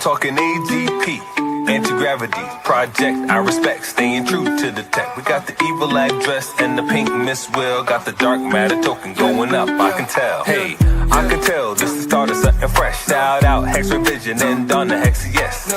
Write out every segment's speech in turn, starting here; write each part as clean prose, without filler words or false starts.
talking AGP, anti-gravity project. I respect, staying true to the tech. We got the evil address and the pink Miss Will. Got the dark matter token going up, I can tell. Hey, I can tell this is the start of something fresh. Shout out Hex Revision and on the Hex, yes.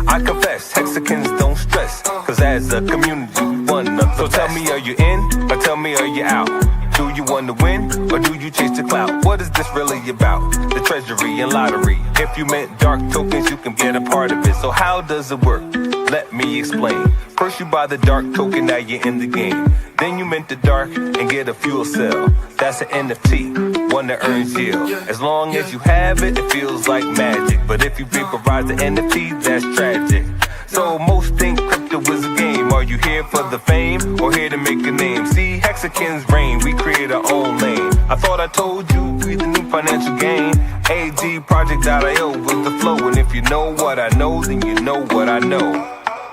I confess, Hexicans don't stress, cause as a community we one of the So tell me, are you in, or tell me, are you out? Do you want to win, or do you chase the clout? What is this really about? The treasury and lottery. If you meant dark tokens, you can get a part of it. So how does it work? Let me explain. First you buy the dark token, now you're in the game. Then you mint the dark and get a fuel cell. That's an NFT, one that earns yield. As long as you have it, it feels like magic. But if you vaporize the NFT, that's tragic. So most think crypto is a game. Are you here for the fame, or here to make a name? See, Hexicans reign, we create our own lane. I thought I told you, we the new financial gain. AGproject.io with the flow. And if you know what I know, then you know what I know.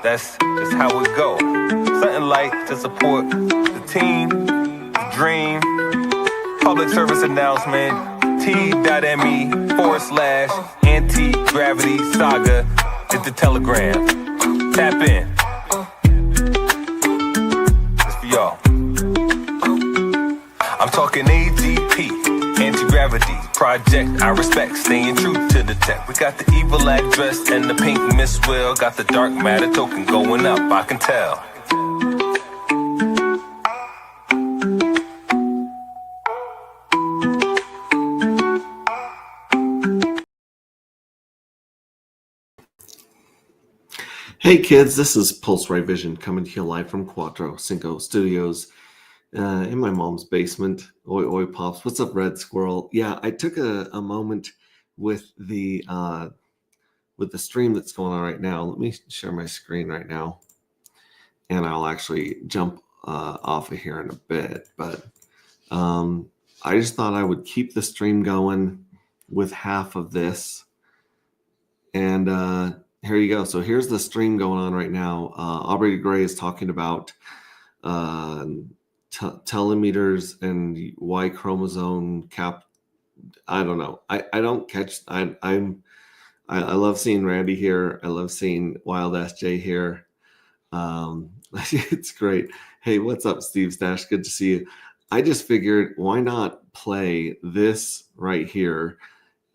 That's just how it go. Something like to support the team, the dream. Public service announcement, t.me/anti-gravity saga is the telegram. Tap in. It's for y'all. I'm talking AGP, anti-gravity project. I respect, staying true to the tech. We got the evil address and the pink Miss Will. Got the dark matter token going up, I can tell. Hey kids, this is Pulse Ray Vision coming to you live from Cuatro Cinco Studios in my mom's basement. Oi oi pops, what's up, Red Squirrel? Yeah, I took a moment with the stream that's going on right now. Let me share my screen right now, and I'll actually jump off of here in a bit. But I just thought I would keep the stream going with half of this, and here you go. So here's the stream going on right now. Aubrey Gray is talking about telemeters and Y chromosome cap. I don't know. I don't catch. I love seeing Randy here. I love seeing Wild SJ here. It's great. Hey, what's up, Steve Stash? Good to see you. I just figured, why not play this right here?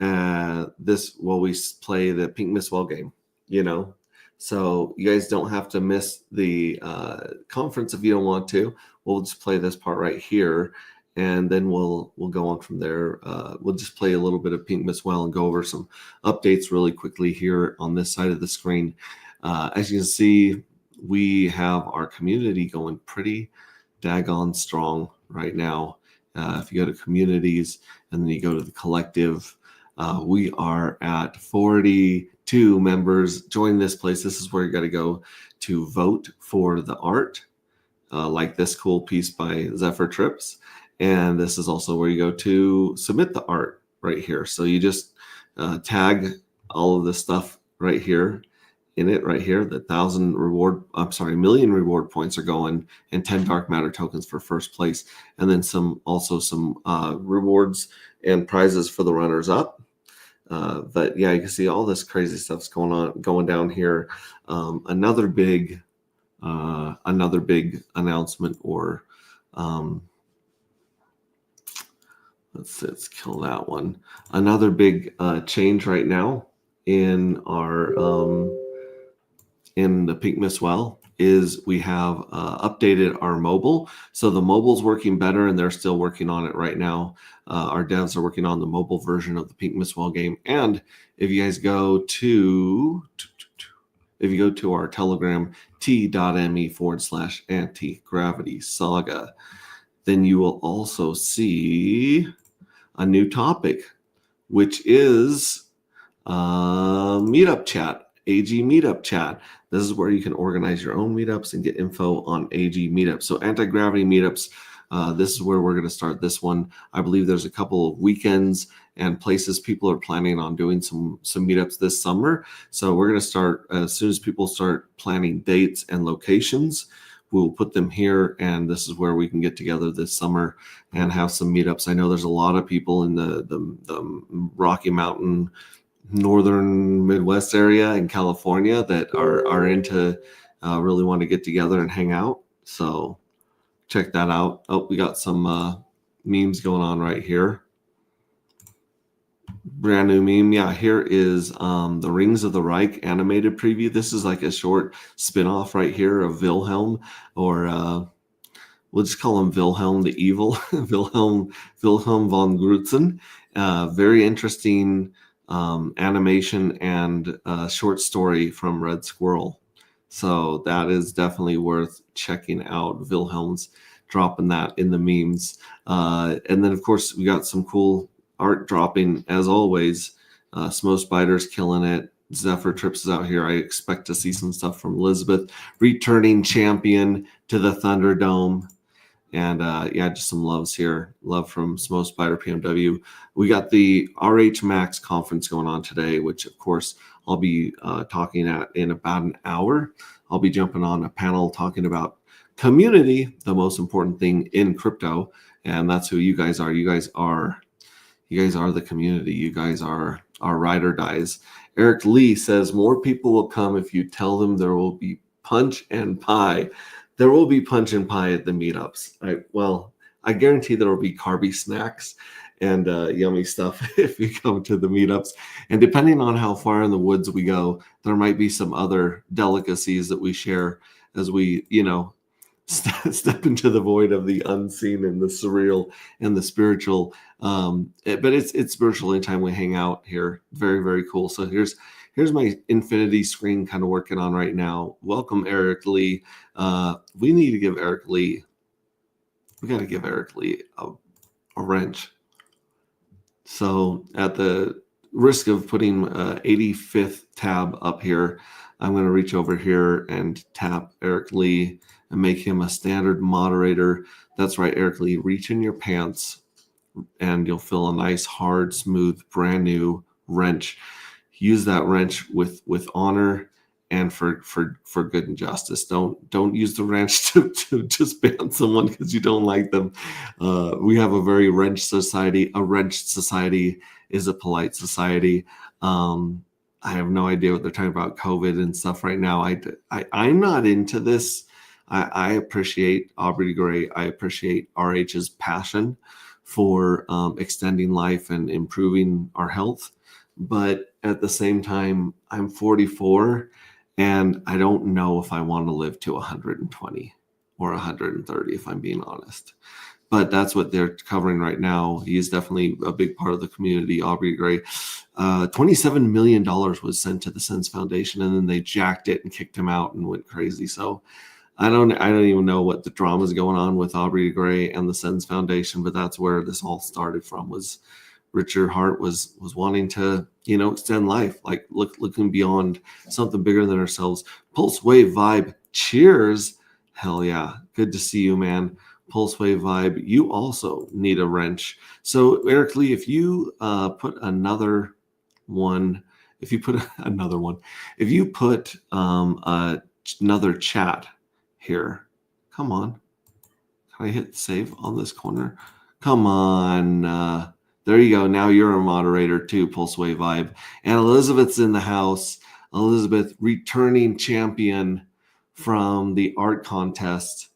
This while we play the Pink Miss Well game. You know, so you guys don't have to miss the conference if you don't want to. We'll just play this part right here, and then we'll go on from there. We'll just play a little bit of Pink Miss Well and go over some updates really quickly here on this side of the screen. As you can see, we have our community going pretty daggone strong right now. If you go to communities and then you go to the collective, we are at 42 members. Join this place. This is where you got to go to vote for the art, like this cool piece by Zephyr Trips. And this is also where you go to submit the art right here. So you just tag all of this stuff right here in it right here. The million reward points are going, and 10 dark matter tokens for first place. And then some rewards and prizes for the runners up. But yeah, you can see all this crazy stuff's going down here. Another big announcement, or let's kill that one. Another big change right now in our in the Pink Miss Well is we have updated our mobile. So the mobile's working better, and they're still working on it right now. Our devs are working on the mobile version of the Pink Miss Well game. And if you guys go to our Telegram, t.me/anti-gravity saga, then you will also see a new topic, which is meetup chat, AG meetup chat. This is where you can organize your own meetups and get info on AG meetups. So anti-gravity meetups, this is where we're going to start this one. I believe there's a couple of weekends and places people are planning on doing some meetups this summer. So we're going to start as soon as people start planning dates and locations. We'll put them here, and this is where we can get together this summer and have some meetups. I know there's a lot of people in the Rocky Mountain northern Midwest area in California that are into really want to get together and hang out. So check that out. Oh, we got some memes going on right here. Brand new meme. Yeah, here is the Rings of the Reich animated preview. This is like a short spin-off right here of Wilhelm, or we'll just call him Wilhelm the Evil, Wilhelm von Grutzen. Very interesting animation and short story from Red Squirrel. So that is definitely worth checking out. Wilhelm's dropping that in the memes. And then, of course, we got some cool art dropping as always. Smo Spider's killing it. Zephyr Trips is out here. I expect to see some stuff from Elizabeth, returning champion to the Thunderdome. And yeah, just some loves here. Love from Smo Spider PMW. We got the RHMax conference going on today, which of course I'll be talking at in about an hour. I'll be jumping on a panel talking about community, the most important thing in crypto. And that's who you guys are. You guys are the community. You guys are our ride or dies. Eric Lee says more people will come if you tell them there will be punch and pie. There will be punch and pie at the meetups. I guarantee there will be carby snacks and yummy stuff if you come to the meetups. And depending on how far in the woods we go, there might be some other delicacies that we share as we, step into the void of the unseen and the surreal and the spiritual. But it's spiritual anytime we hang out here. Very, very cool. So here's my infinity screen kind of working on right now. Welcome, Eric Lee. We need to give Eric Lee, we got to give Eric Lee a wrench. So at the risk of putting 85th tab up here, I'm going to reach over here and tap Eric Lee and make him a standard moderator. That's right, Eric Lee, reach in your pants and you'll feel a nice, hard, smooth, brand new wrench. Use that wrench with honor and for good and justice. Don't use the wrench to just ban someone because you don't like them. We have a very wrench society. A wrench society is a polite society. I have no idea what they're talking about COVID and stuff right now. I'm not into this. I appreciate Aubrey Gray. I appreciate RH's passion for extending life and improving our health. But at the same time, I'm 44 and I don't know if I want to live to 120 or 130, if I'm being honest. But that's what they're covering right now. He is definitely a big part of the community, Aubrey Gray. $27 million was sent to the Sens Foundation, and then they jacked it and kicked him out and went crazy. So I don't even know what the drama is going on with Aubrey Gray and the Sens Foundation, but that's where this all started from. Was Richard Hart was wanting to, extend life, like looking beyond something bigger than ourselves. Pulse Wave Vibe, cheers. Hell yeah. Good to see you, man. Pulse Wave Vibe, you also need a wrench. So Eric Lee, if you put another one, if you put another chat here, come on. Can I hit save on this corner? Come on. There you go. Now you're a moderator too, Pulse Wave Vibe. And Elizabeth's in the house. Elizabeth, returning champion from the art contest.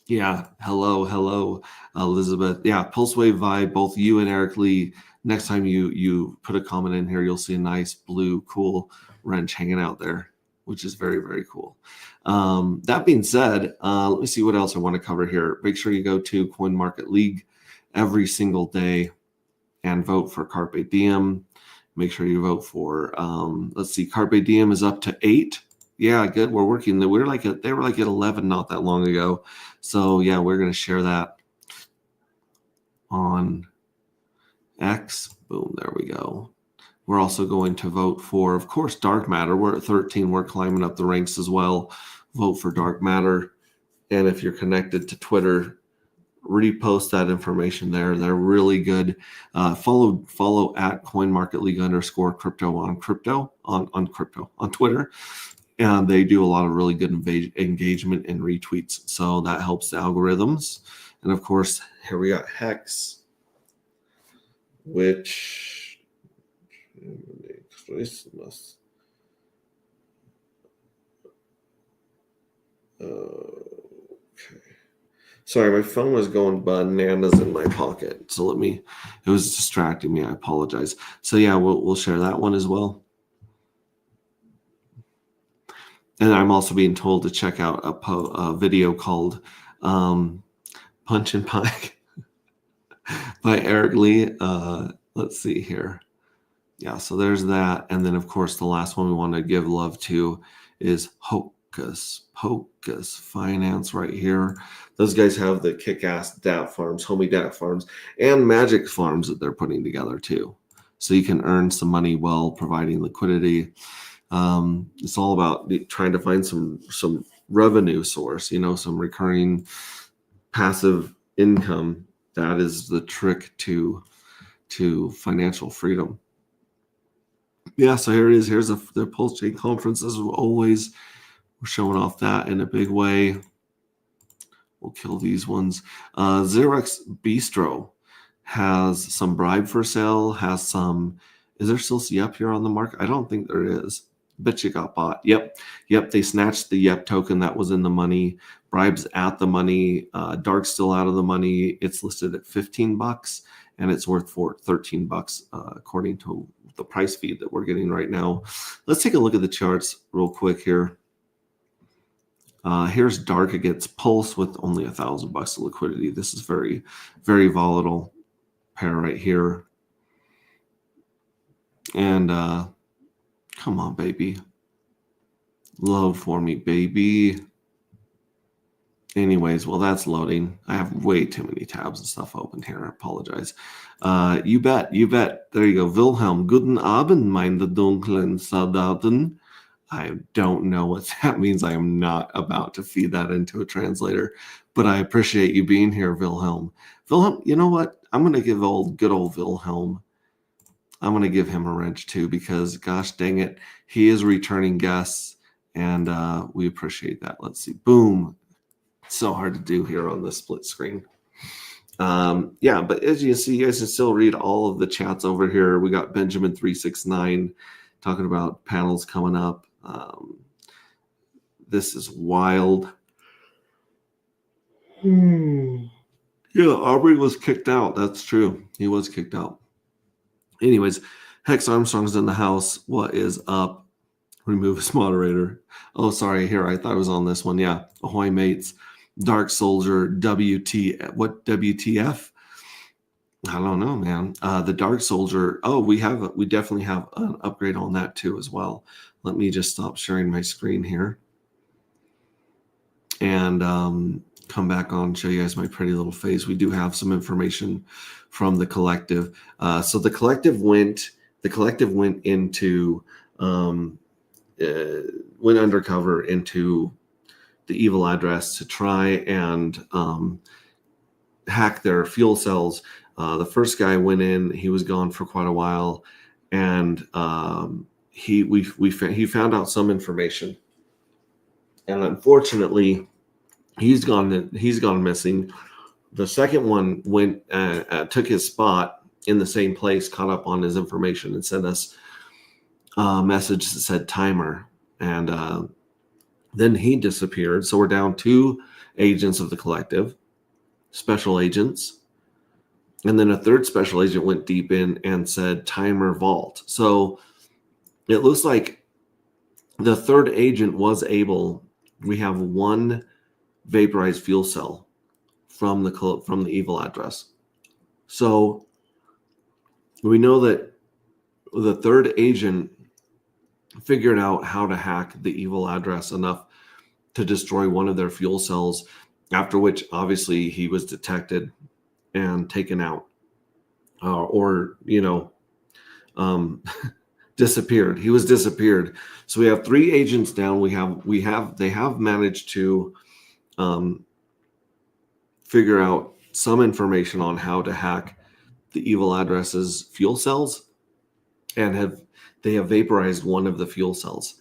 Yeah, hello, Elizabeth. Yeah, Pulse Wave Vibe, both you and Eric Lee. Next time you put a comment in here, you'll see a nice blue, cool wrench hanging out there, which is very, very cool. That being said, let me see what else I want to cover here. Make sure you go to Coin Market League every single day and vote for Carpe Diem. Make sure you vote for, let's see, Carpe Diem is up to 8. Yeah, good. We're working. They were like at 11 not that long ago. So yeah, we're going to share that on X. Boom, there we go. We're also going to vote for, of course, Dark Matter. We're at 13. We're climbing up the ranks as well. Vote for Dark Matter. And if you're connected to Twitter, repost that information there. They're really good. Follow at CoinMarketLeague_crypto on Twitter. And they do a lot of really good engagement and retweets. So that helps the algorithms. And of course, here we got Hex, which Christmas. Okay. Sorry, my phone was going bananas in my pocket. So it was distracting me. I apologize. So yeah, we'll share that one as well. And I'm also being told to check out a video called Punch and Pike by Eric Lee. Let's see here. Yeah, so there's that. And then, of course, the last one we want to give love to is Hocus Pocus Finance right here. Those guys have the kick-ass DAP farms, homie DAP farms, and magic farms that they're putting together too. So you can earn some money while providing liquidity. It's all about trying to find some revenue source, some recurring passive income. That is the trick to financial freedom. Yeah, so here it is. Here's the Pulse Chain Conference. As always, we're showing off that in a big way. We'll kill these ones. Xerox Bistro has some bribe for sale, has some. Is there still Yep here on the market? I don't think there is. Bet you got bought. Yep. They snatched the Yep token that was in the money. Bribes at the money. Dark's still out of the money. It's listed at $15, and it's worth $13 according to the price feed that we're getting right now. Let's take a look at the charts real quick here. Here's Dark against Pulse with only $1,000 of liquidity. This is very, very volatile pair right here. And come on, baby. Load for me, baby. Anyways, well, that's loading. I have way too many tabs and stuff open here. I apologize. You bet. There you go. Wilhelm, guten Abend, meine dunklen Soldaten. I don't know what that means. I am not about to feed that into a translator, but I appreciate you being here, Wilhelm. Wilhelm, you know what? I'm going to give good old Wilhelm. I'm going to give him a wrench too, because gosh dang it, he is returning guests, and we appreciate that. Let's see. Boom. It's so hard to do here on the split screen. Yeah, but as you can see, you guys can still read all of the chats over here. We got Benjamin369 talking about panels coming up. This is wild. Yeah, Aubrey was kicked out. That's true. He was kicked out. Anyways, Hex Armstrong's in the house. What is up? Remove his moderator. Oh, sorry. Here, I thought I was on this one. Yeah. Ahoy, mates. Dark Soldier, what WTF? I don't know, man. The Dark Soldier. Oh, we definitely have an upgrade on that too as well. Let me just stop sharing my screen here and come back on and show you guys my pretty little face. We do have some information from the collective. So the collective went into went undercover into the evil address to try and hack their fuel cells. The first guy went in. He was gone for quite a while, and he found out some information, and unfortunately, he's gone missing. The second one went took his spot in the same place, caught up on his information, and sent us a message that said timer, and then he disappeared. So we're down 2 agents of the collective, special agents. And then a third special agent went deep in and said timer vault. So it looks like the third agent was able. We have 1 vaporized fuel cell from the evil address. So we know that the third agent figured out how to hack the evil address enough to destroy one of their fuel cells, after which obviously he was detected and taken out, disappeared. He was disappeared. So we have 3 agents down. They have managed to figure out some information on how to hack the evil address's fuel cells, and they have vaporized one of the fuel cells.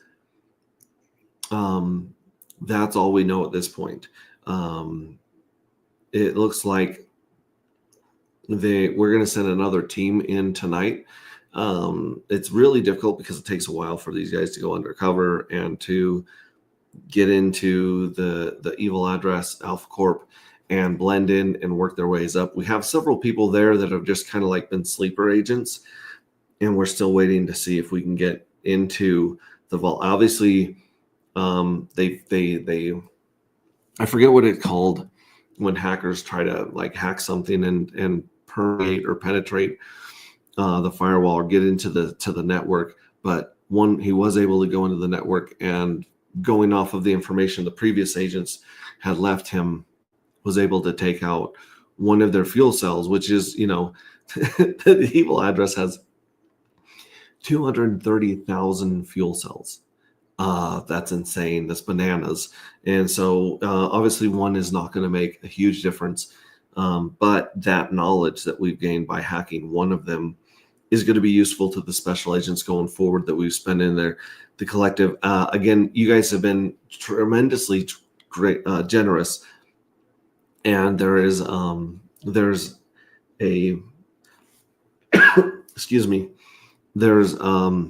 That's all we know at this point. It looks like we're going to send another team in tonight It's really difficult because it takes a while for these guys to go undercover and to get into the evil address Alpha Corp and blend in and work their ways up. We have several people there that have just kind of like been sleeper agents, and we're still waiting to see if we can get into the vault. Obviously, they I forget what it's called when hackers try to like hack something and permeate or penetrate the firewall or get into the network. But he was able to go into the network, and going off of the information the previous agents had left him, was able to take out one of their fuel cells, which is, the evil address has 230,000 fuel cells. That's insane. That's bananas. And so obviously one is not going to make a huge difference. But that knowledge that we've gained by hacking one of them is going to be useful to the special agents going forward that we've spent in there. The collective, again, you guys have been tremendously great, generous. And there's a, excuse me, there's a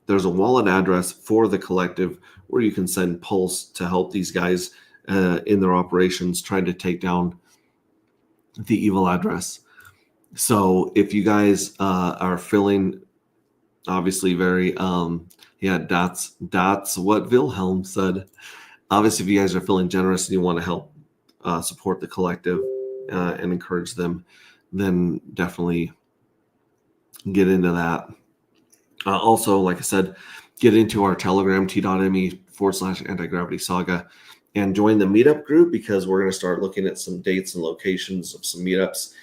wallet address for the collective where you can send Pulse to help these guys in their operations trying to take down the evil address. So if you guys are feeling obviously very that's what Wilhelm said. Obviously, if you guys are feeling generous and you want to help support the collective and encourage them, then definitely get into that. Also, like I said, get into our Telegram, t.me/anti-gravity saga, and join the meetup group, because we're going to start looking at some dates and locations of some meetups,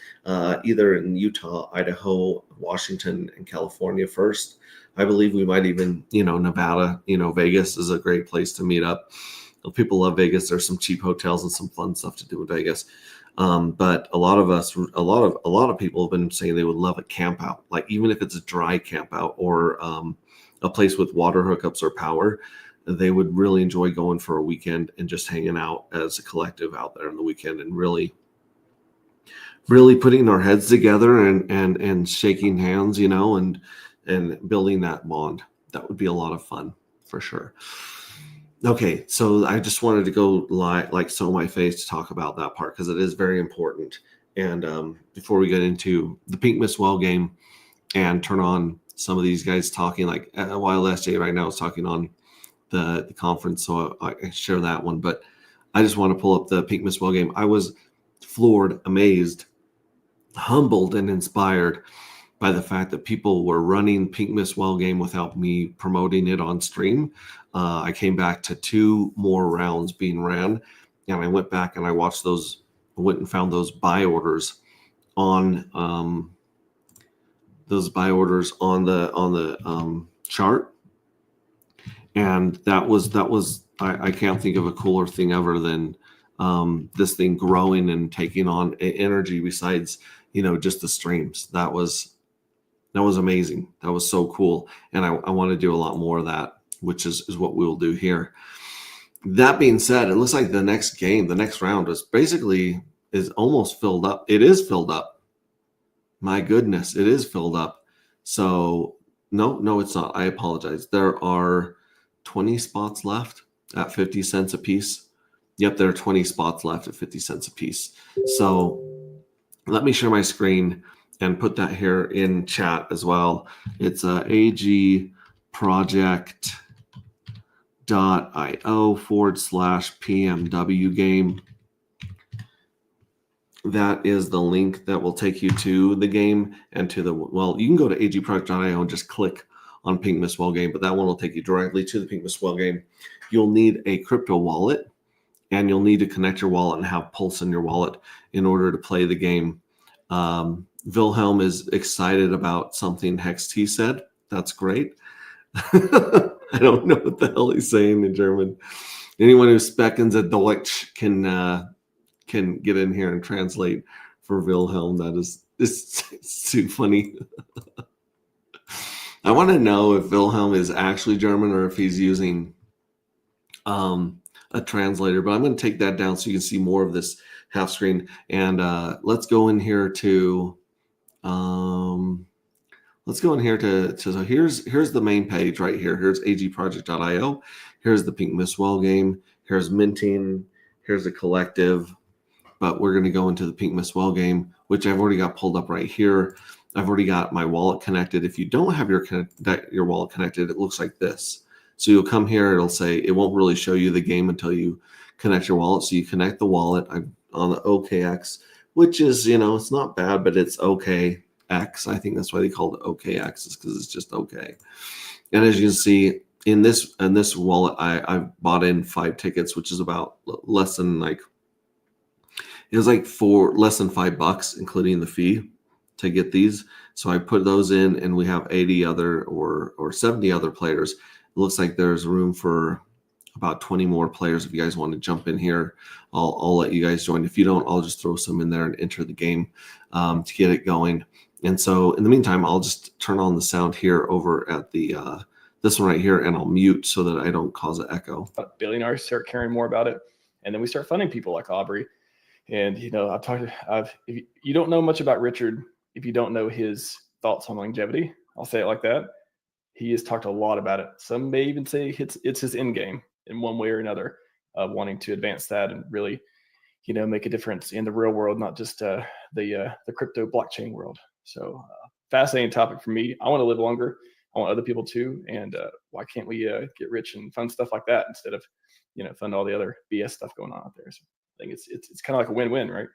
either in Utah, Idaho, Washington, and California first. I believe we might even, Nevada, Vegas is a great place to meet up. People love Vegas. There's some cheap hotels and some fun stuff to do in Vegas. But a lot of people have been saying they would love a camp out, like even if it's a dry camp out or a place with water hookups or power, they would really enjoy going for a weekend and just hanging out as a collective out there on the weekend and really putting our heads together and shaking hands, and building that bond. That would be a lot of fun for sure. Okay, so I just wanted to go like so my face to talk about that part because it is very important. And before we get into the Pink Miss Well game and turn on some of these guys talking, like while SJ right now is talking on the conference, so I share that one. But I just want to pull up the Pink Miss Well game. I was floored, amazed, humbled, and inspired by the fact that people were running Pink Miss Well game without me promoting it on stream. I came back to 2 more rounds being ran, and I went back and I watched those. I went and found those buy orders on the chart, and that was I can't think of a cooler thing ever than this thing growing and taking on energy besides just the streams. That was amazing. That was so cool, and I want to do a lot more of that, which is what we will do here. That being said, it looks like the next round is almost filled up. It is filled up. My goodness, it is filled up. So no, it's not. I apologize. There are 20 spots left at 50 cents a piece. Yep, there are 20 spots left at 50 cents a piece. So let me share my screen and put that here in chat as well. It's agproject.io/PMW game. That is the link that will take you to the game and to you can go to agproject.io and just click on Pink Miss Well game, but that one will take you directly to the Pink Miss Well game. You'll need a crypto wallet, and you'll need to connect your wallet and have Pulse in your wallet in order to play the game. Wilhelm is excited about something Hex T said. That's great. I don't know what the hell he's saying in German. Anyone who speaks a Deutsch can get in here and translate for Wilhelm. It's too funny. I want to know if Wilhelm is actually German or if he's using a translator, but I'm going to take that down so you can see more of this half screen. And let's go in here to let's go in here so here's the main page right here. Here's agproject.io. Here's the Pink Miss Well game. Here's minting. Here's the collective. But we're going to go into the Pink Miss Well game, which I've already got pulled up right here. I've already got my wallet connected. If you don't have your wallet connected, it looks like this. So you'll come here. It'll say it won't really show you the game until you connect your wallet. So you connect the wallet. I'm on the OKX, which is, it's not bad, but it's OKX. I think that's why they called it OKX, is because it's just okay. And as you can see in this wallet, I bought in 5 tickets, which is about less than less than $5, including the fee to get these. So I put those in, and we have 80 other or 70 other players. It looks like there's room for about 20 more players. If you guys want to jump in here, I'll let you guys join. If you don't, I'll just throw some in there and enter the game to get it going. And so in the meantime, I'll just turn on the sound here over at the this one right here, and I'll mute so that I don't cause an echo. Billionaires start caring more about it, and then we start funding people like Aubrey. And if you don't know much about Richard, if you don't know his thoughts on longevity, I'll say it like that. He has talked a lot about it. Some may even say it's his end game in one way or another, wanting to advance that and really, make a difference in the real world, not just the crypto blockchain world. So fascinating topic for me. I want to live longer. I want other people to. And why can't we get rich and fund stuff like that instead of, fund all the other BS stuff going on out there? So I think it's kind of like a win-win, right?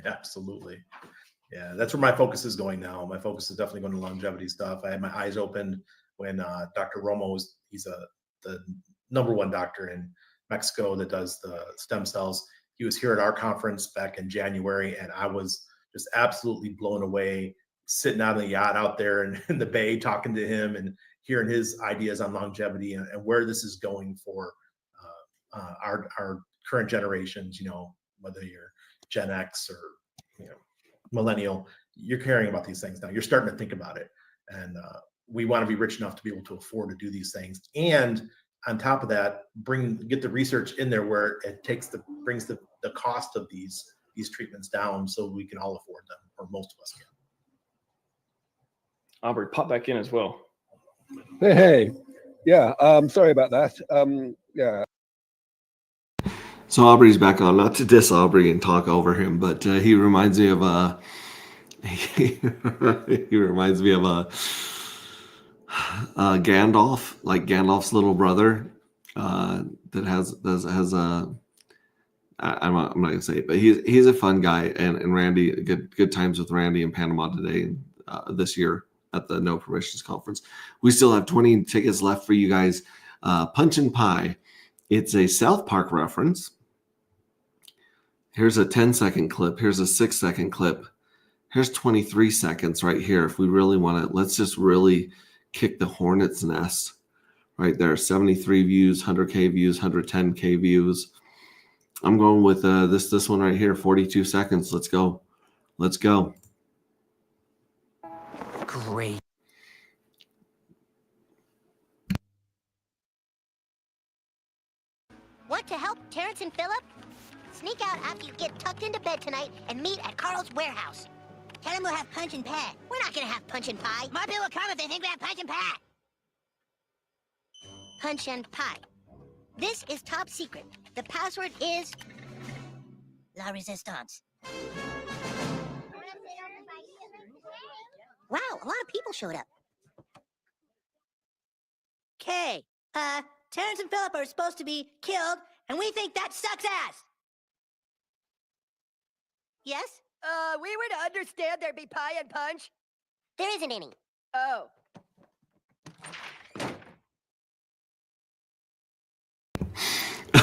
Absolutely. Yeah, that's where my focus is going now. My focus is definitely going to longevity stuff. I had my eyes opened when Dr. Romo he's the #1 doctor in Mexico that does the stem cells. He was here at our conference back in January, and I was just absolutely blown away, sitting out on the yacht out there in the bay, talking to him and hearing his ideas on longevity and where this is going for our current generations. Whether you're Gen X or millennial, you're caring about these things now. You're starting to think about it, and we want to be rich enough to be able to afford to do these things. And on top of that, get the research in there where it brings the cost of these treatments down, so we can all afford them, or most of us can. Aubrey, pop back in as well. Hey, yeah. Sorry about that. Yeah. So Aubrey's back on, not to diss Aubrey and talk over him, but he reminds me of Gandalf, like Gandalf's little brother, that has I'm not gonna say it, but he's a fun guy, and Randy, good times with Randy in Panama today, this year at the No Permissions conference. We still have 20 tickets left for you guys. Punch and Pie, it's a South Park reference. Here's a 10-second clip. Here's a 6-second clip. Here's 23 seconds right here. If we really want to, let's just really kick the hornet's nest right there. 73 views, 100K views, 110K views. I'm going with this one right here, 42 seconds. Let's go. Let's go. Great. Want to help Terrence and Philip? Sneak out after you get tucked into bed tonight and meet at Carl's warehouse. Tell him we'll have punch and pie. We're not gonna have punch and pie. My people will come if they think we have punch and pie. Punch and pie. This is top secret. The password is La Resistance. Wow, a lot of people showed up. Okay, Terrence and Philip are supposed to be killed, and we think that sucks ass. Yes? We were to understand there'd be pie and punch. There isn't any. Oh.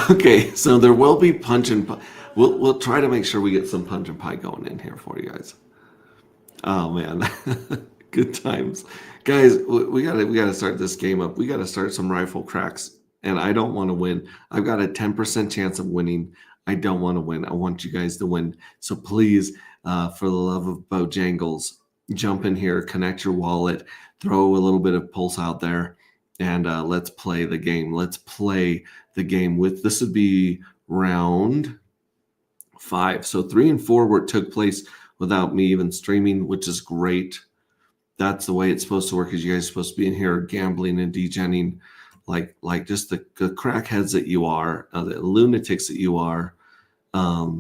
Okay, so there will be punch and pie. We'll try to make sure we get some punch and pie going in here for you guys. Oh man, good times, guys. We gotta start this game up. We gotta start some rifle cracks, and I don't want to win. I've got a 10% chance of winning. I don't want to win. I want you guys to win. So please, for the love of Bojangles, jump in here, connect your wallet, throw a little bit of pulse out there, and let's play the game. Let's play the game with, this would be round 5. So 3 and 4 where it took place without me even streaming, which is great. that's the way it's supposed to work. Is you guys are supposed to be in here gambling and degenning, like just the crackheads that you are, the lunatics that you are. Yeah,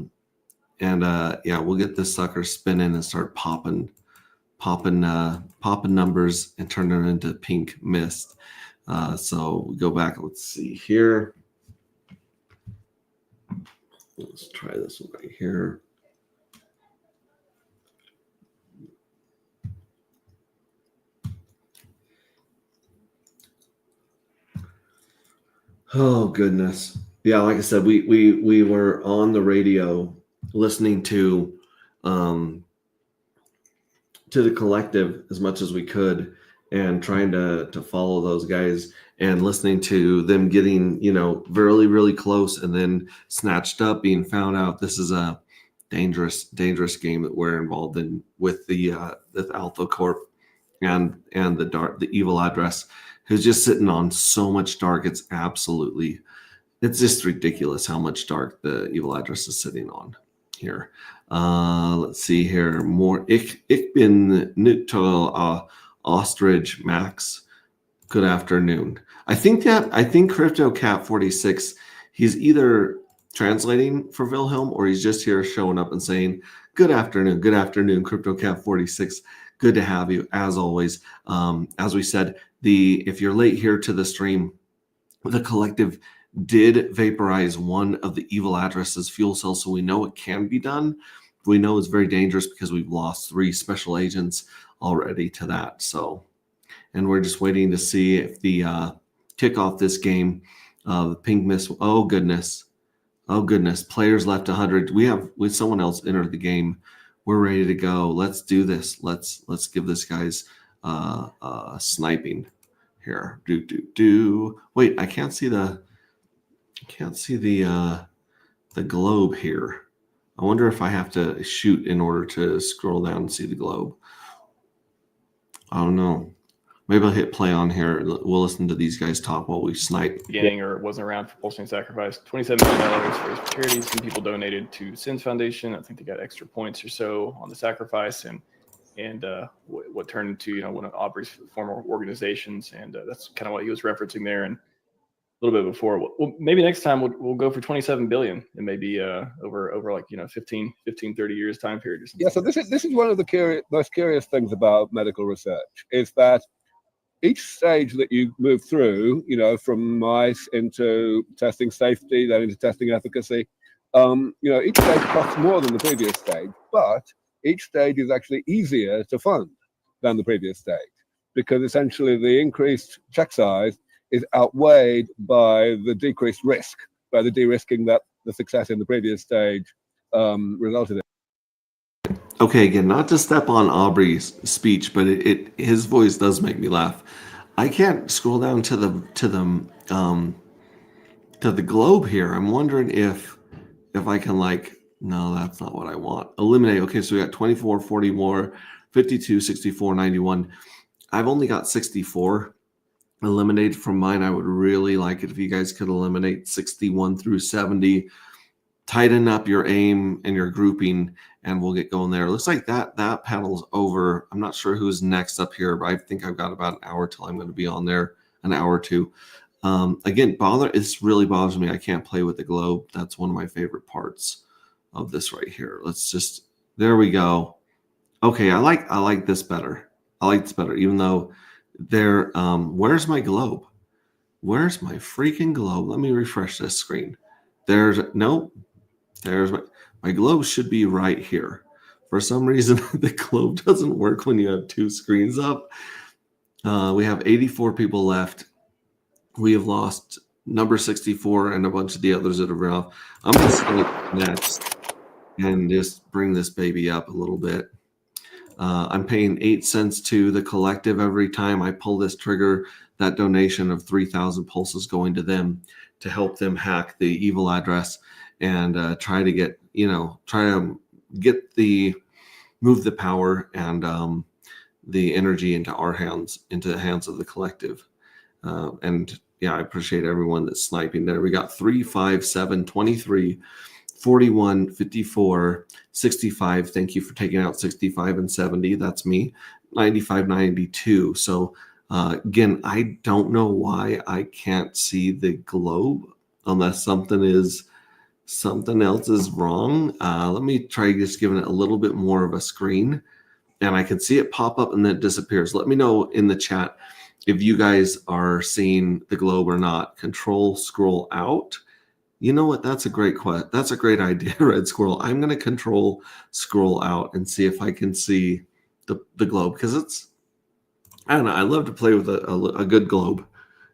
we'll get this sucker spinning and start popping numbers and turn it into pink mist. So we go back. Let's see here. Let's try this one right here. Oh goodness. Yeah, like I said, we were on the radio listening to the collective as much as we could and trying to follow those guys and listening to them getting, really, really close and then snatched up, being found out. This is a dangerous game that we're involved in with the Alpha Corp and the evil address, who's just sitting on so much dark. It's just ridiculous how much dark the evil address is sitting on here. Let's see here. More. Ich bin neutral, Ostrich Max. Good afternoon. I think Crypto Cat 46, he's either translating for Wilhelm or he's just here showing up and saying, good afternoon, Crypto Cat 46. Good to have you as always. As we said, if you're late here to the stream, the collective did vaporize one of the evil addresses fuel cells, so we know it can be done. We know it's very dangerous because we've lost 3 special agents already to that. So, and we're just waiting to see if the kick off this game, the pink mist. Oh goodness, players left 100. With someone else entered the game. We're ready to go. Let's do this. Let's give this guy's sniping here. Wait, I can't see the globe here. I wonder if I have to shoot in order to scroll down and see the globe. I don't know. Maybe I'll hit play on here. We'll listen to these guys talk while we snipe. Beginning or wasn't around for Pulsing Sacrifice. $27 million for charity. Some people donated to Sins Foundation. I think they got extra points or so on the sacrifice, and what turned into one of Aubrey's former organizations, and that's kind of what he was referencing there. And a little bit before, well, maybe next time we'll go for 27 billion, and maybe over like 15 30 years time period or something. Yeah, so this is one of the most curious things about medical research, is that each stage that you move through, from mice into testing safety, then into testing efficacy, each stage costs more than the previous stage, but each stage is actually easier to fund than the previous stage, because essentially the increased check size is outweighed by the decreased risk, by the de-risking that the success in the previous stage resulted in. Okay, again, not to step on Aubrey's speech, but his voice does make me laugh. I can't scroll down to the globe here. I'm wondering if I can no, that's not what I want. Eliminate. Okay, so we got 24, 40 more, 52, 64, 91. I've only got 64 eliminated from mine. I would really like it if you guys could eliminate 61 through 70. Tighten up your aim and your grouping, and we'll get going there. It looks like that panel's over. I'm not sure who's next up here, but I think I've got about an hour till I'm going to be on there, an hour or two. Again, this really bothers me. I can't play with the globe. That's one of my favorite parts of this right here. There we go. Okay, I like this better. I like this better, even though where's my globe? Where's my freaking globe? Let me refresh this screen. There's my globe should be right here. For some reason, the globe doesn't work when you have 2 screens up. We have 84 people left. We have lost number 64 and a bunch of the others that are off. I'm going to select next and just bring this baby up a little bit. I'm paying 8 cents to the collective every time I pull this trigger. That donation of 3,000 pulses going to them to help them hack the evil address and try to move the power and the energy into our hands, into the hands of the collective. And yeah, I appreciate everyone that's sniping there. We got 3, 5, 7, 23, 41, 54, 65. Thank you for taking out 65 and 70. That's me. 95, 92. So again, I don't know why I can't see the globe unless something else is wrong. Let me try just giving it a little bit more of a screen, and I can see it pop up and then it disappears. Let me know in the chat if you guys are seeing the globe or not. Control scroll out. You know what? That's a great That's a great idea, Red Squirrel. I'm going to control scroll out and see if I can see the globe, because I don't know. I love to play with a good globe.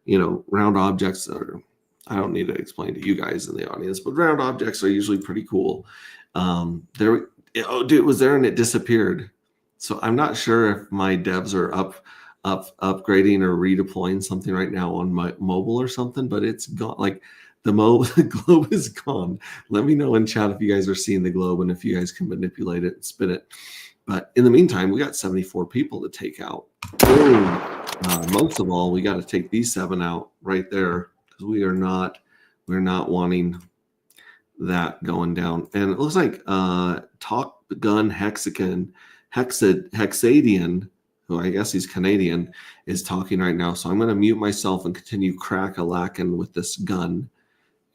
Round objects are, I don't need to explain to you guys in the audience, but round objects are usually pretty cool. It was there and it disappeared. So I'm not sure if my devs are upgrading or redeploying something right now on my mobile or something, but it's gone. Like the globe is gone. Let me know in chat if you guys are seeing the globe and if you guys can manipulate it and spin it. But in the meantime, we got 74 people to take out. Boom. Most of all, we got to take these 7 out right there, because we're not wanting that going down. And it looks like Top Gun Hexadian, who I guess he's Canadian, is talking right now. So I'm going to mute myself and continue crack-a-lacking with this gun.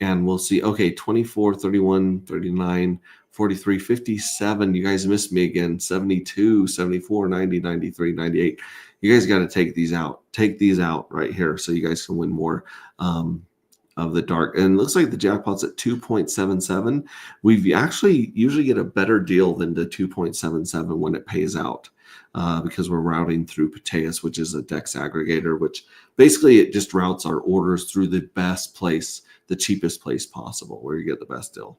And we'll see. Okay, 24, 31, 39, 43, 57. You guys missed me again. 72, 74, 90, 93, 98. You guys got to take these out. Take these out right here so you guys can win more of the dark. And it looks like the jackpot's at 2.77. We actually usually get a better deal than the 2.77 when it pays out, because we're routing through Pateus, which is a DEX aggregator, which basically it just routes our orders through the best place, the cheapest place possible, where you get the best deal.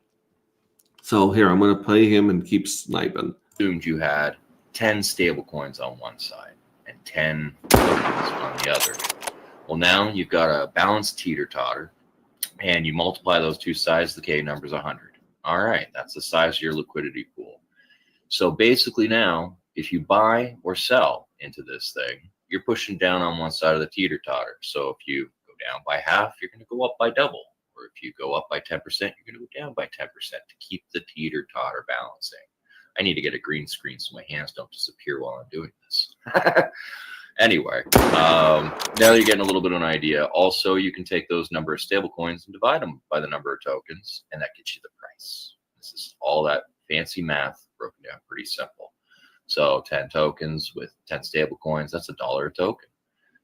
So here, I'm going to play him and keep sniping. Assumed you had 10 stable coins on one side and 10 tokens on the other. Well, now you've got a balanced teeter-totter, and you multiply those two sides, the K number is 100. All right, that's the size of your liquidity pool. So basically now, if you buy or sell into this thing, you're pushing down on one side of the teeter-totter. So if you go down by half, you're going to go up by double. Or if you go up by 10%, you're going to go down by 10% to keep the teeter-totter balancing. I need to get a green screen so my hands don't disappear while I'm doing this. Anyway, now you're getting a little bit of an idea. Also, you can take those number of stable coins and divide them by the number of tokens, and that gets you the price. This is all that fancy math broken down pretty simple. So 10 tokens with 10 stable coins, that's $1 a token.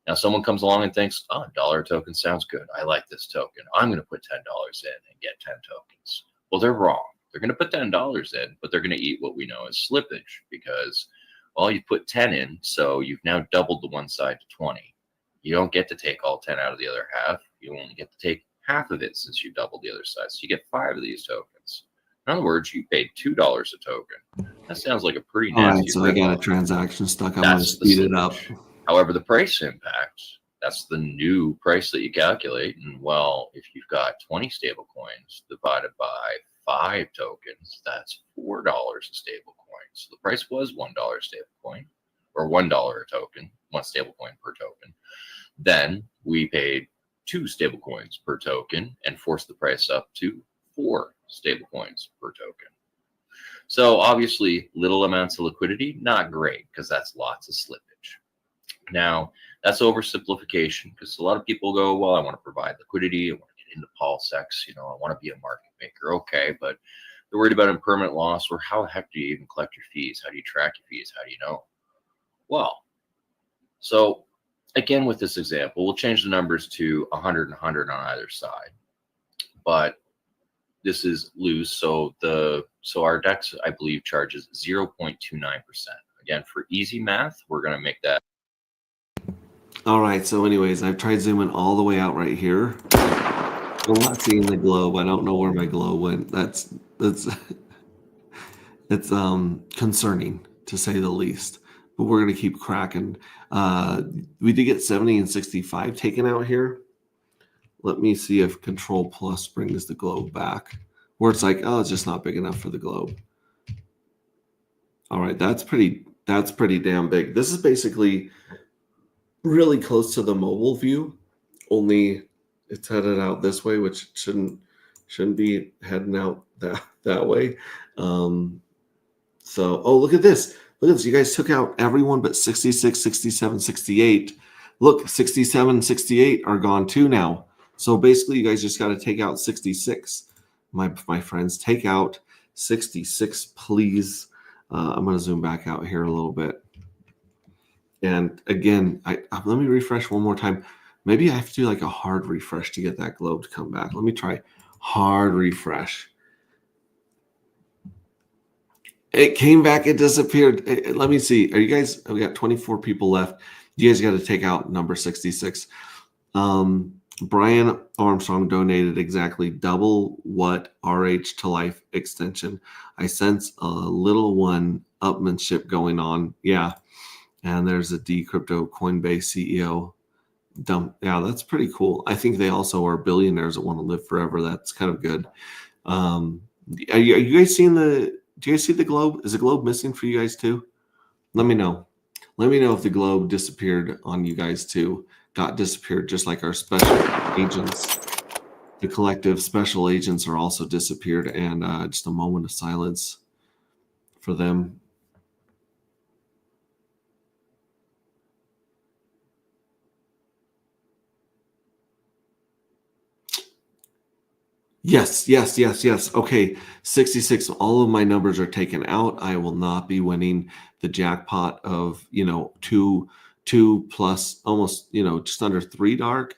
Now someone comes along and thinks, oh, $1 a token sounds good. I like this token. I'm going to put $10 in and get 10 tokens. Well, they're wrong. They're going to put $10 in, but they're going to eat what we know as slippage, because, well, you put 10 in, so you've now doubled the one side to 20. You don't get to take all 10 out of the other half. You only get to take half of it since you doubled the other side. So you get 5 of these tokens. In other words, you paid $2 a token. That sounds like a pretty nasty. All right, so I got a transaction stuck. I'm going to speed it up. However, the price impact, that's the new price that you calculate. And well, if you've got 20 stable coins divided by 5 tokens, that's $4 a stable coin. So the price was $1 stable coin, or $1 a token, 1 stable coin per token. Then we paid 2 stable coins per token and forced the price up to 4 stable coins per token. So obviously little amounts of liquidity, not great, because that's lots of slippage. Now that's oversimplification, because a lot of people go, well, I want to provide liquidity, I want to get into PolSex, I want to be a market maker. Okay, but they're worried about impermanent loss, or how the heck do you even collect your fees? How do you track your fees? How do you know? Well, so again, with this example, we'll change the numbers to 100 and 100 on either side, but this is loose. So our DEX, I believe, charges 0.29%. Again, for easy math, we're going to make that. All right. So anyways, I've tried zooming all the way out right here. I'm not seeing the globe. I don't know where my globe went. That's it's concerning, to say the least. But we're going to keep cracking. We did get 70 and 65 taken out here. Let me see if Control Plus brings the globe back, where it's like, oh, it's just not big enough for the globe. All right, that's pretty damn big. This is basically really close to the mobile view, only it's headed out this way, which shouldn't be heading out that way. So, oh, look at this. Look at this. You guys took out everyone but 66, 67, 68. Look, 67, 68 are gone too now. So basically, you guys just got to take out 66. My friends, take out 66, please. I'm going to zoom back out here a little bit. And again, let me refresh one more time. Maybe I have to do like a hard refresh to get that globe to come back. Let me try hard refresh. It came back. It disappeared. Let me see. Are you guys? We got 24 people left. You guys got to take out number 66. Brian Armstrong donated exactly double what RH to Life extension. I sense a little one upmanship going on. Yeah. And there's a Decrypto Coinbase CEO. Yeah, that's pretty cool. I think they also are billionaires that want to live forever. That's kind of good. Are you guys seeing the? Do you guys see the globe? Is the globe missing for you guys too? Let me know. Let me know if the globe disappeared on you guys too. Disappeared just like our special agents. The collective special agents are also disappeared, and just a moment of silence for them. Yes. Okay, 66. All of my numbers are taken out. I will not be winning the jackpot of, two plus almost, just under 3 dark.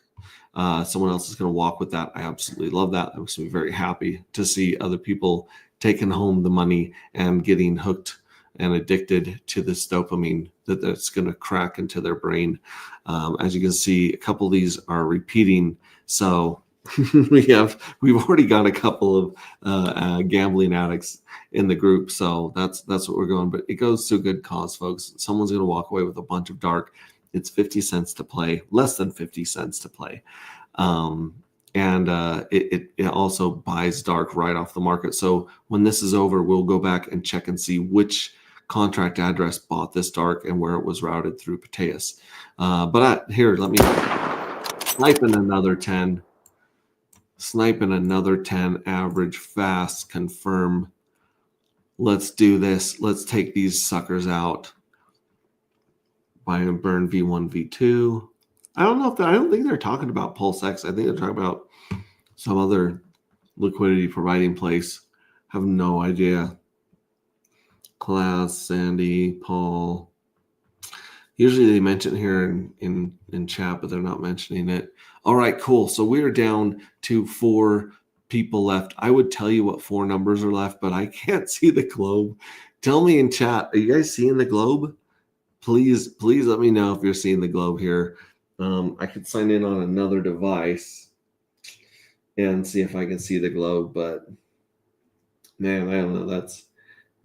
Someone else is going to walk with that. I absolutely love that. I was very happy to see other people taking home the money and getting hooked and addicted to this dopamine that's going to crack into their brain. As you can see, a couple of these are repeating. So we've already got a couple of gambling addicts in the group, so that's what we're going. But it goes to a good cause, folks. Someone's going to walk away with a bunch of dark. It's 50 cents to play, less than 50 cents to play, and it also buys dark right off the market. So when this is over, we'll go back and check and see which contract address bought this dark and where it was routed through Pateus. Here, let me snipe in another 10. Sniping another 10, average, fast, confirm. Let's do this. Let's take these suckers out. Buy and burn V1, V2. I don't think they're talking about Pulse X. I think they're talking about some other liquidity providing place. Have no idea. Class, Sandy, Paul. Usually they mention here in chat, but they're not mentioning it. All right, cool. So we're down to 4 people left. I would tell you what 4 numbers are left, but I can't see the globe. Tell me in chat, are you guys seeing the globe? Please let me know if you're seeing the globe here. I could sign in on another device and see if I can see the globe, but man, I don't know.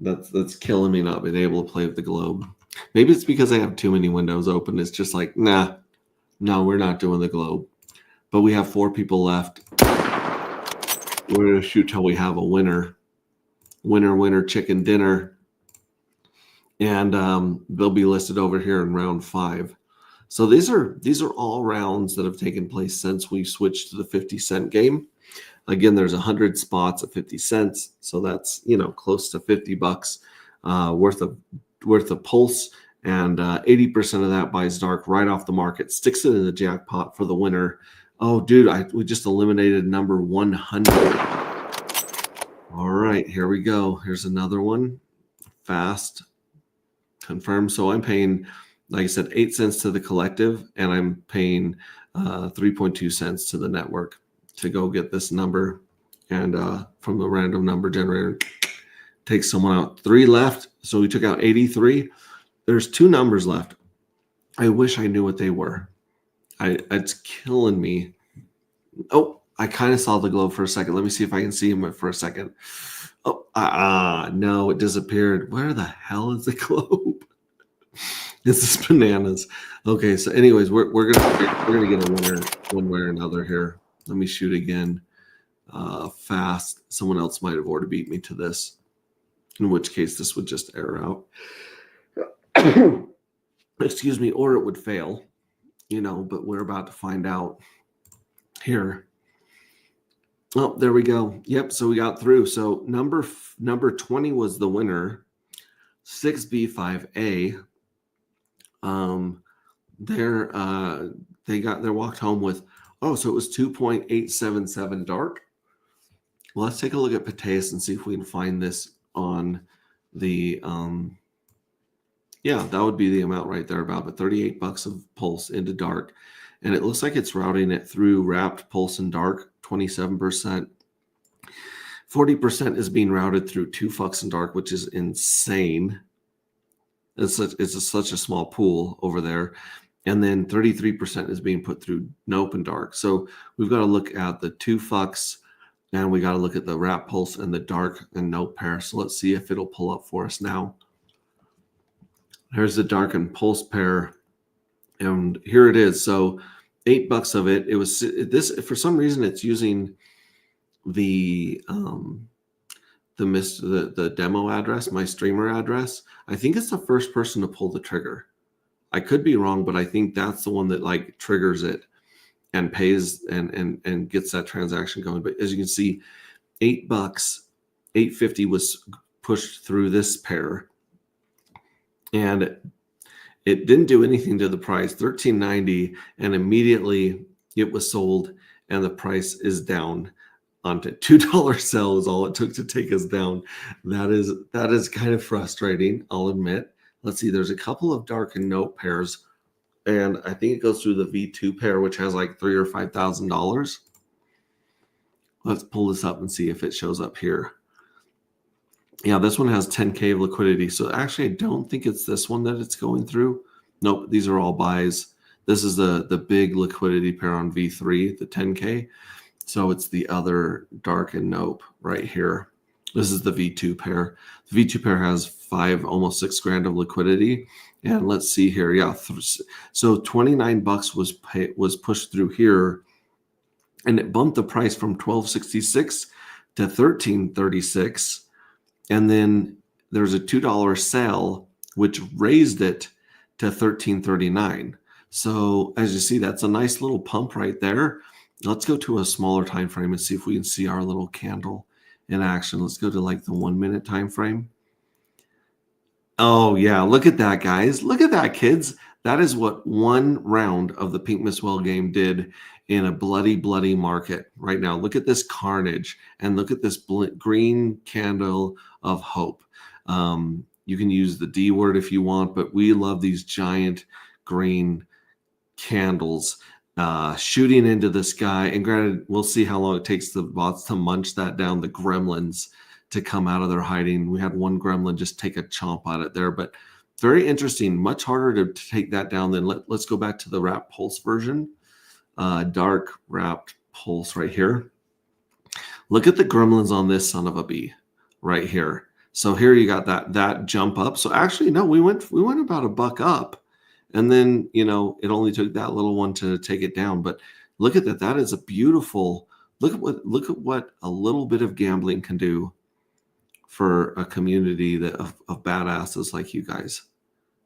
That's killing me not being able to play with the globe. Maybe it's because I have too many windows open. It's just like, no, we're not doing the globe. But we have 4 people left. We're going to shoot till we have a winner. Winner, chicken dinner. And they'll be listed over here in round 5. So these are all rounds that have taken place since we switched to the 50-cent game. Again, there's 100 spots at 50 cents. So that's, close to $50 worth of pulse. And 80% of that buys dark right off the market, sticks it in the jackpot for the winner. Oh, dude, we just eliminated number 100. All right, here we go. Here's another one. Fast. Confirm. So I'm paying, like I said, 8 cents to the collective, and I'm paying 3.2 cents to the network to go get this number. And from the random number generator, take someone out. 3 left. So we took out 83. There's 2 numbers left. I wish I knew what they were. It's killing me. Oh, I kind of saw the globe for a second. Let me see if I can see him for a second. Oh, no, it disappeared. Where the hell is the globe? This is bananas. Okay, so anyways, we're gonna get a winner one way or another here. Let me shoot again. Fast. Someone else might have already beat me to this. In which case, this would just error out. Excuse me, or it would fail. But we're about to find out here. Oh, there we go. Yep, so we got through. So number 20 was the winner. 6B5A, they walked home with, so it was 2.877 dark. Well, let's take a look at Pateus and see if we can find this on the that would be the amount right there, about $38 of pulse into dark. And it looks like it's routing it through wrapped, pulse, and dark, 27%. 40% is being routed through 2-Fux and dark, which is insane. It's such a small pool over there. And then 33% is being put through nope and dark. So we've got to look at the 2-Fux, and we got to look at the wrap pulse and the dark and nope pair. So let's see if it'll pull up for us now. Here's the dark and pulse pair, and here it is. So $8 of it. It was this, for some reason it's using the demo address, my streamer address. I think it's the first person to pull the trigger. I could be wrong, but I think that's the one that like triggers it and pays and gets that transaction going. But as you can see, $8, $8.50 was pushed through this pair, and it didn't do anything to the price, $13.90, and immediately it was sold, and the price is down onto $2 sell is all it took to take us down. That is kind of frustrating, I'll admit. Let's see, there's a couple of dark and note pairs, and I think it goes through the V2 pair, which has like $3,000 or $5,000. Let's pull this up and see if it shows up here. Yeah, this one has 10K of liquidity. So actually, I don't think it's this one that it's going through. Nope, these are all buys. This is the big liquidity pair on V3, the 10K. So it's the other dark and nope right here. This is the V2 pair. The V2 pair has almost $6,000 of liquidity. And let's see here. Yeah, so $29 was pushed through here, and it bumped the price from $12.66 to $13.36. And then there's a $2 sale, which raised it to $13.39. So as you see, that's a nice little pump right there. Let's go to a smaller time frame and see if we can see our little candle in action. Let's go to like the 1 minute time frame. Oh yeah, look at that, guys. Look at that, kids. That is what one round of the Pink Miss Well game did in a bloody, bloody market right now. Look at this carnage, and look at this green candle of hope. You can use the D word if you want, but we love these giant green candles shooting into the sky. And granted, we'll see how long it takes the bots to munch that down, the gremlins to come out of their hiding. We had one gremlin just take a chomp at it there, but very interesting. Much harder to take that down than let's go back to the wrap pulse version. Dark wrapped pulse right here. Look at the gremlins on this son of a bee right here. So here you got that jump up. So actually, no, we went about $1 up, and then it only took that little one to take it down. But look at that. That is a beautiful look at what a little bit of gambling can do for a community of badasses like you guys.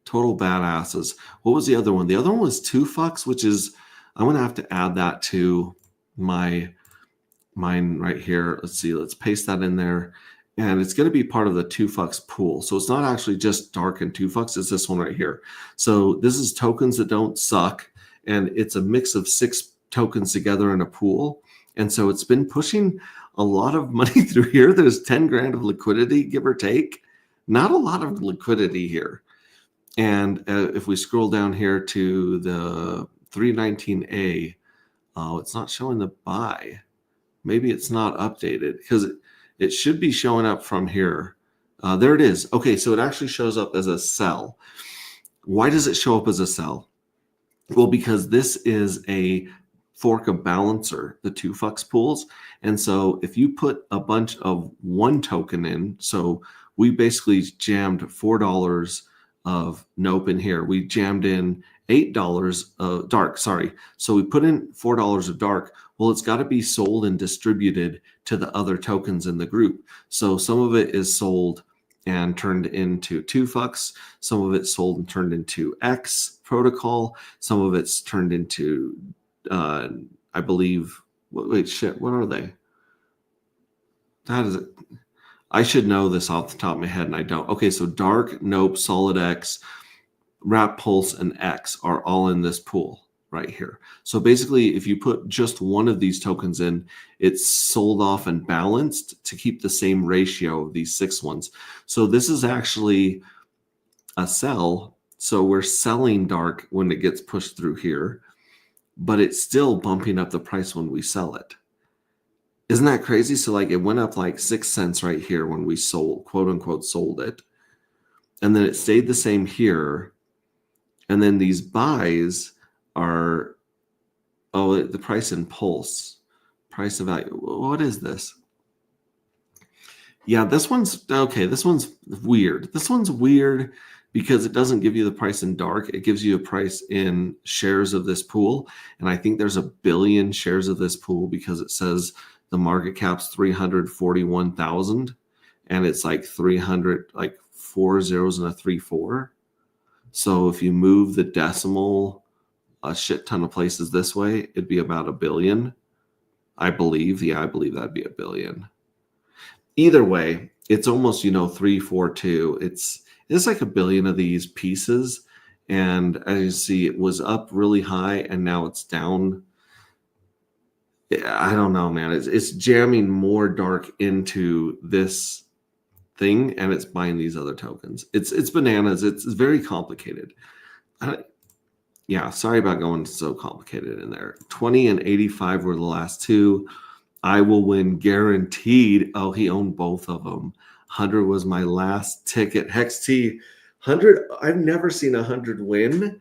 Total badasses. What was the other one? The other one was 2-Fux, which is, I'm going to have to add that to mine right here. Let's see. Let's paste that in there. And it's going to be part of the 2-Fux pool. So it's not actually just dark and 2-Fux. It's this one right here. So this is tokens that don't suck. And it's a mix of 6 tokens together in a pool. And so it's been pushing a lot of money through here. There's 10 grand of liquidity, give or take. Not a lot of liquidity here. And if we scroll down here to the 319A, it's not showing the buy. Maybe it's not updated because it should be showing up from here. There it is. Okay, so it actually shows up as a sell. Why does it show up as a sell? Well, because this is a fork of balancer, the 2-Fux pools. And so if you put a bunch of one token in, so we basically jammed $4 of nope in here. We jammed in $8 of dark, sorry. So we put in $4 of dark. Well, it's got to be sold and distributed to the other tokens in the group. So some of it is sold and turned into 2-Fux. Some of it's sold and turned into X protocol. Some of it's turned into, I believe, wait, shit, what are they? That is it. I should know this off the top of my head, and I don't. Okay, so Dark, Nope, Solid X, Wrap, Pulse, and X are all in this pool right here. So basically, if you put just one of these tokens in, it's sold off and balanced to keep the same ratio of these 6 ones. So this is actually a sell. So we're selling Dark when it gets pushed through here, but it's still bumping up the price when we sell it. Isn't that crazy? So like it went up like 6 cents right here when we sold, quote unquote, sold it. And then it stayed the same here. And then these buys are, oh, the price in Pulse, price of value. What is this? Yeah, this one's, okay, this one's weird. This one's weird because it doesn't give you the price in Dark. It gives you a price in shares of this pool. And I think there's 1 billion shares of this pool because it says the market cap's 341,000 and it's like 300, like 4 zeros and a 3-4. So if you move the decimal a shit ton of places this way, it'd be about 1 billion. I believe. Yeah, I believe that'd be 1 billion. Either way, it's almost, 342. It's like 1 billion of these pieces. And as you see, it was up really high and now it's down. I don't know, man. It's jamming more Dark into this thing and it's buying these other tokens. It's bananas. It's very complicated. Yeah, sorry about going so complicated in there. 20 and 85 were the last 2. I will win guaranteed. Oh, he owned both of them. 100 was my last ticket. Hex T, 100. I've never seen 100 win.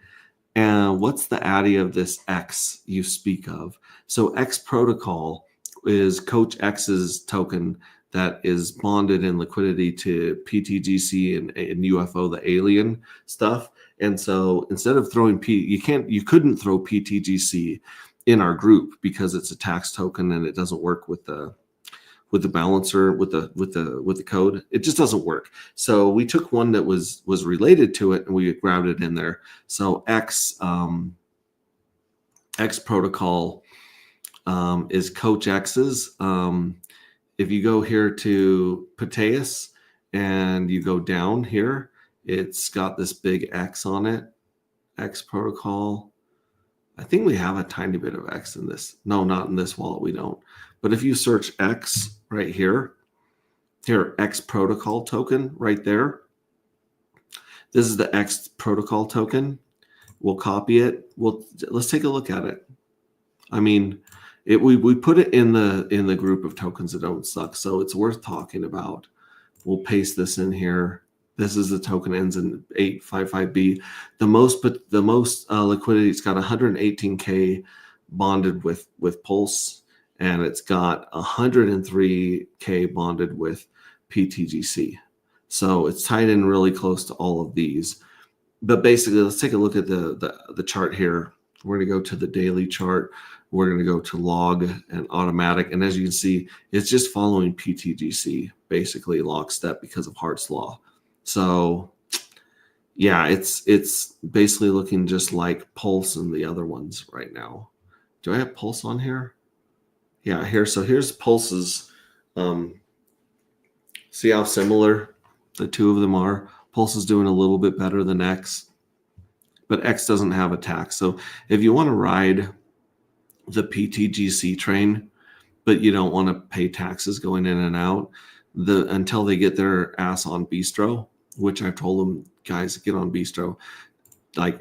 And what's the addy of this X you speak of? So X Protocol is Coach X's token that is bonded in liquidity to PTGC and UFO, the alien stuff. And so instead of throwing you couldn't throw PTGC in our group because it's a tax token and it doesn't work with the balancer with the code. It just doesn't work. So we took one that was related to it and we grabbed it in there. So X Protocol is Coach X's. If you go here to Pateus and you go down here, it's got this big X on it. X Protocol. I think we have a tiny bit of X in this. No, not in this wallet. We don't. But if you search X right here, X Protocol token right there. This is the X Protocol token. We'll copy it. Let's take a look at it. I mean, we put it in the group of tokens that don't suck, so it's worth talking about. We'll paste this in here. This is the token, ends in 855B. The most liquidity. It's got 118K bonded with Pulse, and it's got 103K bonded with PTGC. So it's tied in really close to all of these. But basically, let's take a look at the chart here. We're going to go to the daily chart. We're going to go to log and automatic. And as you can see, it's just following PTGC, basically lockstep because of Hart's Law. So yeah, it's basically looking just like Pulse and the other ones right now. Do I have Pulse on here? Yeah, here. So here's Pulse's. See how similar the two of them are? Pulse is doing a little bit better than X, but X doesn't have a tax. So if you want to ride the PTGC train, but you don't want to pay taxes going in and out, until they get their ass on Bistro, which I told them, guys, get on Bistro. Like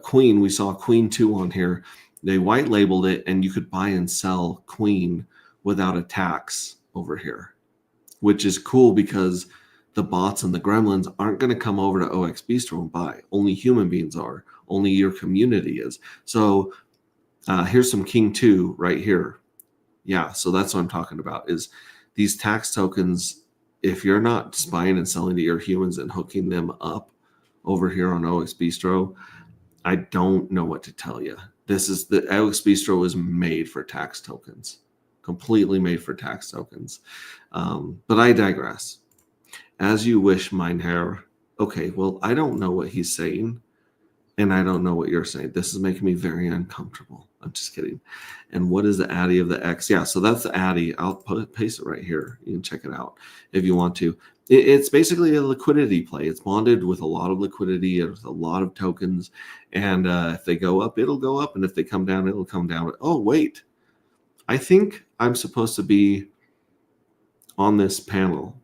Queen, we saw Queen 2 on here. They white labeled it, and you could buy and sell Queen without a tax over here, which is cool because the bots and the gremlins aren't going to come over to OX Bistro and buy. Only human beings are. Only your community is. So here's some King 2 right here. Yeah, so that's what I'm talking about, is these tax tokens. If you're not buying and selling to your humans and hooking them up over here on OX Bistro, I don't know what to tell you. The OX Bistro was made for tax tokens, completely made for tax tokens. But I digress. As you wish, mein Herr. Okay, well, I don't know what he's saying. And I don't know what you're saying. This is making me very uncomfortable. I'm just kidding. And what is the Addy of the X? Yeah, so that's the Addy. I'll paste it right here. You can check it out if you want to. It's basically a liquidity play. It's bonded with a lot of liquidity. There's a lot of tokens. And if they go up, it'll go up. And if they come down, it'll come down. Oh, wait. I think I'm supposed to be on this panel.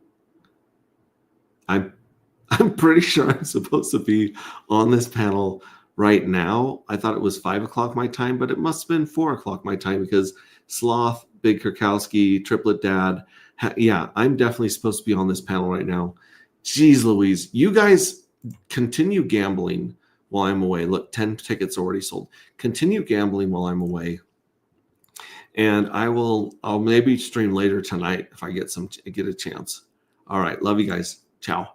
I'm pretty sure I'm supposed to be on this panel right now. I thought it was 5 o'clock my time, but it must have been 4 o'clock my time because Sloth, Big Kurkowski, Triplet Dad. Yeah, I'm definitely supposed to be on this panel right now. Jeez Louise, you guys continue gambling while I'm away. Look, 10 tickets already sold. Continue gambling while I'm away. And I'll maybe stream later tonight if I get a chance. All right, love you guys. Ciao.